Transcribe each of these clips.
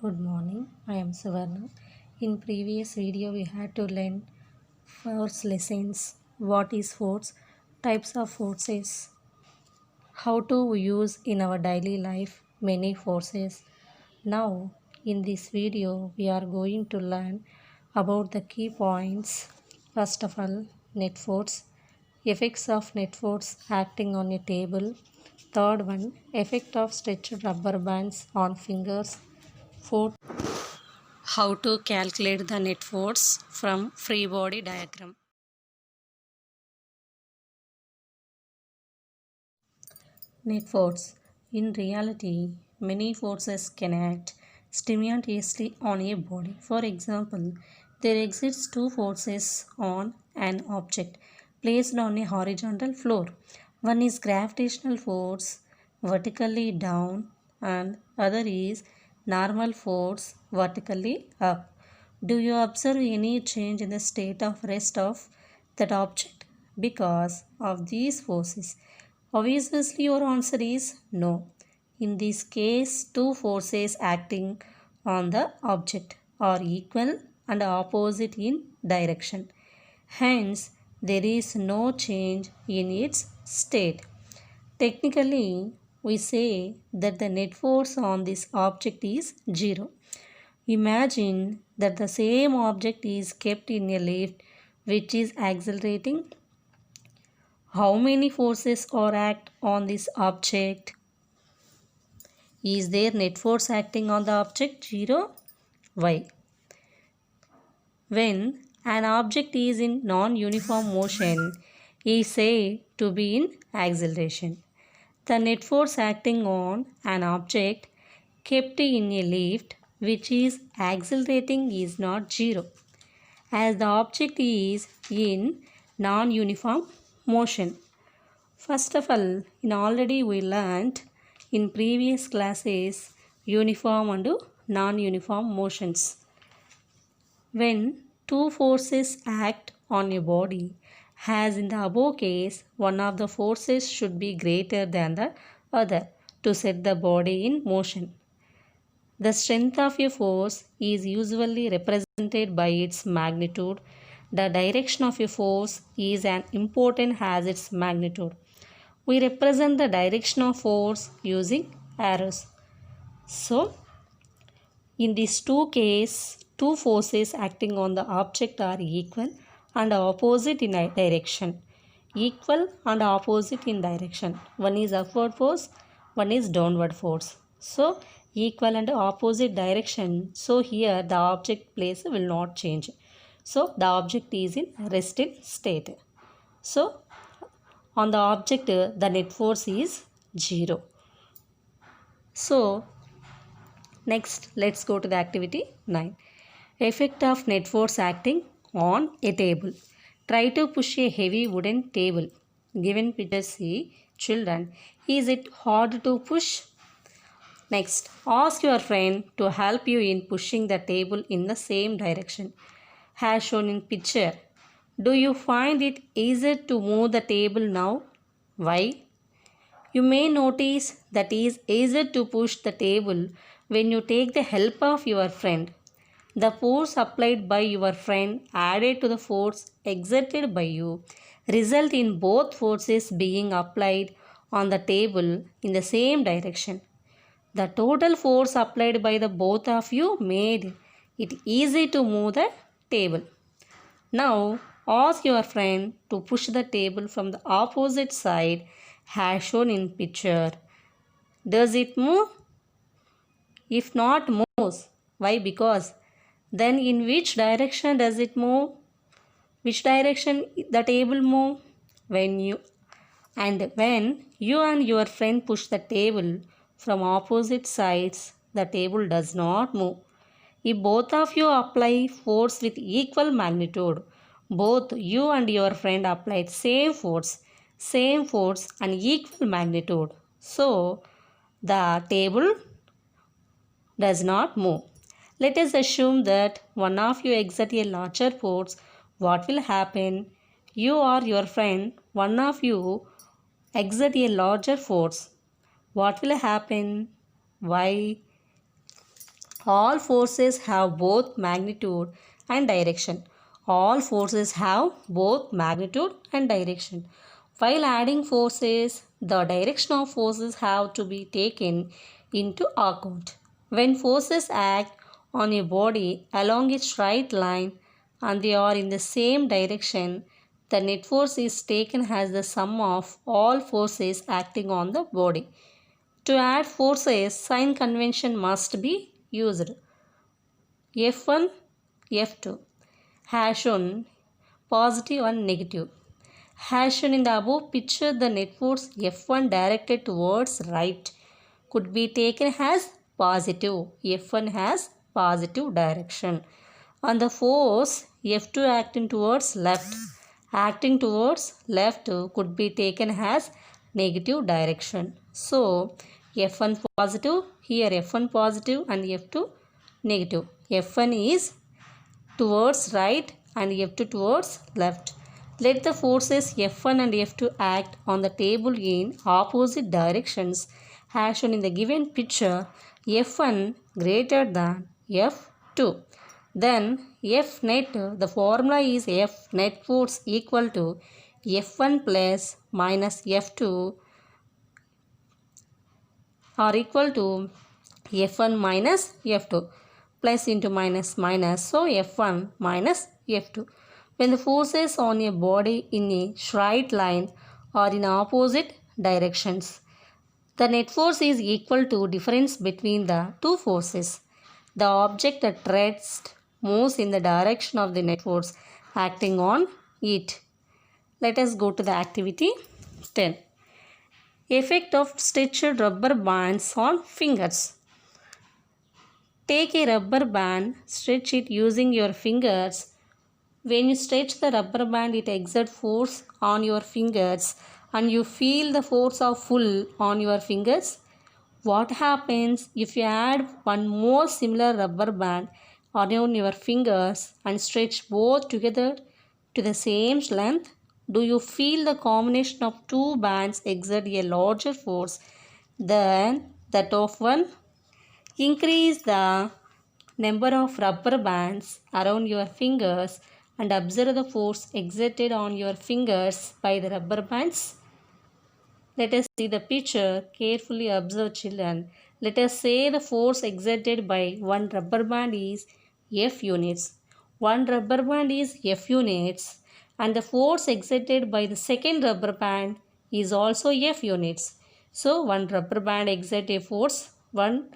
Good morning, I am Suvarna. In previous video we had to learn force lessons, what is force, types of forces, how to use in our daily life many forces. Now in this video we are going to learn about the key points. First of all, net force, effects of net force acting on a table. Third one, effect of stretched rubber bands on fingers. Fourth, how to calculate the net force from free body diagram. Net force. In reality, many forces can act simultaneously on a body. For example, there exists two forces on an object placed on a horizontal floor. One is gravitational force vertically down and other is normal force vertically up. Do you observe any change in the state of rest of that object because of these forces? Obviously, your answer is no. In this case, two forces acting on the object are equal and opposite in direction. Hence, there is no change in its state. Technically, we say that the net force on this object is 0. Imagine that the same object is kept in a lift which is accelerating. How many forces are act on this object? Is there net force acting on the object? 0. Why? When an object is in non-uniform motion, is said to be in acceleration. The net force acting on an object kept in a lift which is accelerating is not 0, as the object is in non-uniform motion. First of all, already we learnt in previous classes uniform and non-uniform motions. When two forces act on a body, as in the above case, one of the forces should be greater than the other to set the body in motion. The strength of a force is usually represented by its magnitude. The direction of a force is as important as its magnitude. We represent the direction of force using arrows. So, in these two cases, two forces acting on the object are equal and opposite in direction. Equal and opposite in direction. One is upward force, one is downward force. So, equal and opposite direction. So, here the object place will not change. So, the object is in resting state. So, on the object, the net force is 0. So, next, let's go to the activity 9. Effect of net force acting on a table. Try to push a heavy wooden table. Given picture C, children, is it hard to push? Next, ask your friend to help you in pushing the table in the same direction. As shown in picture, do you find it easier to move the table now? Why? You may notice that it is easier to push the table when you take the help of your friend. The force applied by your friend added to the force exerted by you result in both forces being applied on the table in the same direction. The total force applied by the both of you made it easy to move the table. Now ask your friend to push the table from the opposite side as shown in picture. Does it move? If not moves, why? Because then in which direction does it move? Which direction the table move? When you and your friend push the table from opposite sides, the table does not move. If both of you apply force with equal magnitude, both you and your friend applied same force and equal magnitude. So, the table does not move. Let us assume that one of you exert a larger force. What will happen? You or your friend, one of you exert a larger force. What will happen? Why? All forces have both magnitude and direction. All forces have both magnitude and direction. While adding forces, the direction of forces have to be taken into account. When forces act on a body along a straight line and they are in the same direction, the net force is taken as the sum of all forces acting on the body. To add forces, sign convention must be used. F1, F2 has shown positive and negative. As shown in the above picture, the net force F1 directed towards right could be taken as positive. F1 has positive direction. And the force F2 acting towards left could be taken as negative direction. So F1 positive, here F1 positive and F2 negative. F1 is towards right and F2 towards left. Let the forces F1 and F2 act on the table in opposite directions as shown in the given picture. F1 greater than F2. Then F net, the formula is F net force equal to F1 plus minus F2 are equal to F1 minus F2. Plus into minus minus, so F1 minus F2. When the forces on a body in a straight line are in opposite directions, the net force is equal to difference between the two forces. The object at rest moves in the direction of the net force acting on it. Let us go to the activity 10. Effect of stretched rubber bands on fingers. Take a rubber band, stretch it using your fingers. When you stretch the rubber band, it exerts force on your fingers and you feel the force of pull on your fingers. What happens if you add one more similar rubber band around your fingers and stretch both together to the same length? Do you feel the combination of two bands exert a larger force than that of one? Increase the number of rubber bands around your fingers and observe the force exerted on your fingers by the rubber bands. Let us see the picture. Carefully observe, children. Let us say the force exerted by one rubber band is F units. One rubber band is F units and the force exerted by the second rubber band is also F units. So one rubber band exerts a force 1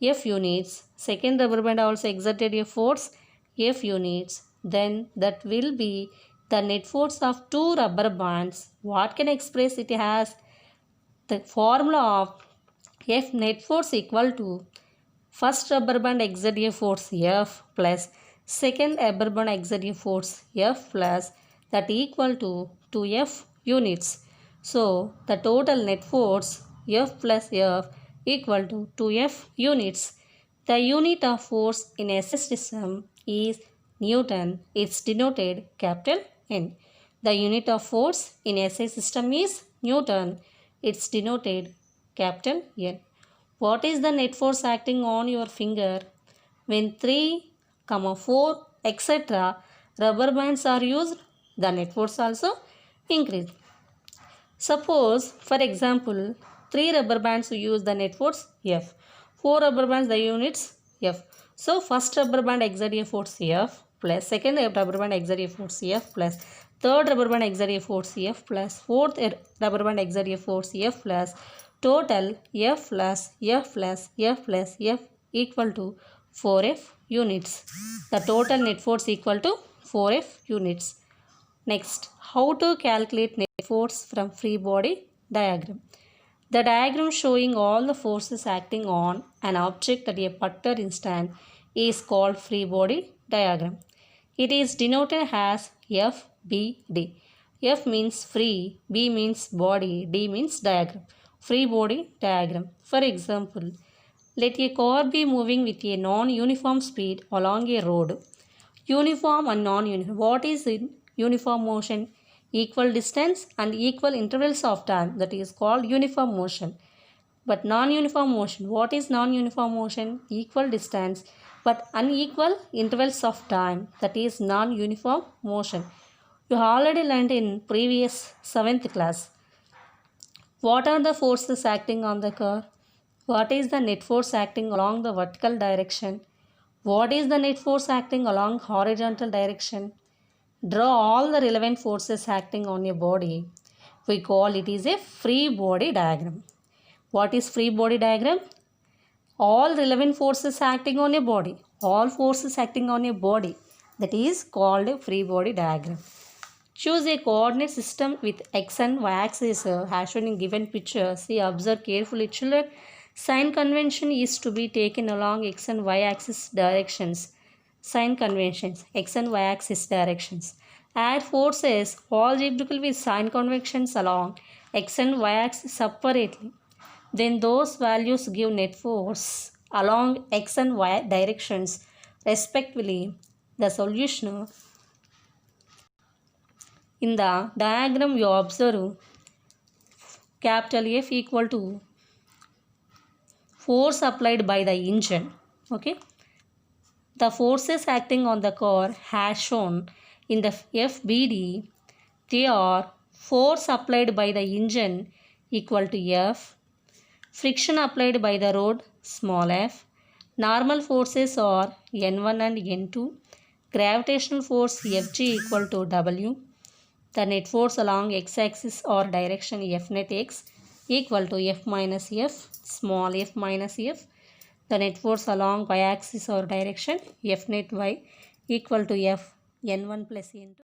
F units. Second rubber band also exerted a force F units. Then that will be the net force of two rubber bands. What can express it as? The formula of F net force equal to first rubber band exert a force F plus second rubber band exert a force F plus that equal to 2F units. So the total net force F plus F equal to 2F units. The unit of force in SI system is Newton. It's denoted capital N. The unit of force in SI system is Newton. It's denoted capital N. What is the net force acting on your finger? When 3, 4, etc. rubber bands are used, the net force also increase. Suppose, for example, 3 rubber bands use the net force F. 4 rubber bands the units F. So first rubber band exert a force F plus second rubber band exert a force F plus third rubber band exert a force F plus fourth rubber band exert a force F plus total F plus F plus F plus F equal to 4F units. The total net force equal to 4F units. Next, how to calculate net force from free body diagram. The diagram showing all the forces acting on an object at a particular instant is called free body diagram. It is denoted as FBD. F means free, B means body, D means diagram. Free body diagram. For example, let a car be moving with a non-uniform speed along a road. Uniform and non-uniform. What is in uniform motion? Equal distance and equal intervals of time, that is called uniform motion. But non-uniform motion, what is non-uniform motion? Equal distance but unequal intervals of time, that is non-uniform motion. You already learned in previous 7th class. What are the forces acting on the car? What is the net force acting along the vertical direction? What is the net force acting along horizontal direction? Draw all the relevant forces acting on your body. We call it is a free body diagram. What is free body diagram? All relevant forces acting on your body. All forces acting on your body. That is called a free body diagram. Choose a coordinate system with x and y axis as shown in given picture. See, observe carefully children. Sign convention is to be taken along x and y axis directions. Sign conventions, x and y axis directions. Add forces algebraically with sign conventions along x and y axis separately. Then those values give net force along x and y directions respectively. The solution. In the diagram you observe capital F equal to force applied by the engine. Okay. The forces acting on the car as shown in the FBD, they are force applied by the engine equal to F, friction applied by the road small f, normal forces are N1 and N2, gravitational force Fg equal to W, the net force along x-axis or direction F net x equal to F minus F, small f minus f, the net force along y-axis or direction F net y equal to F N1 plus N2.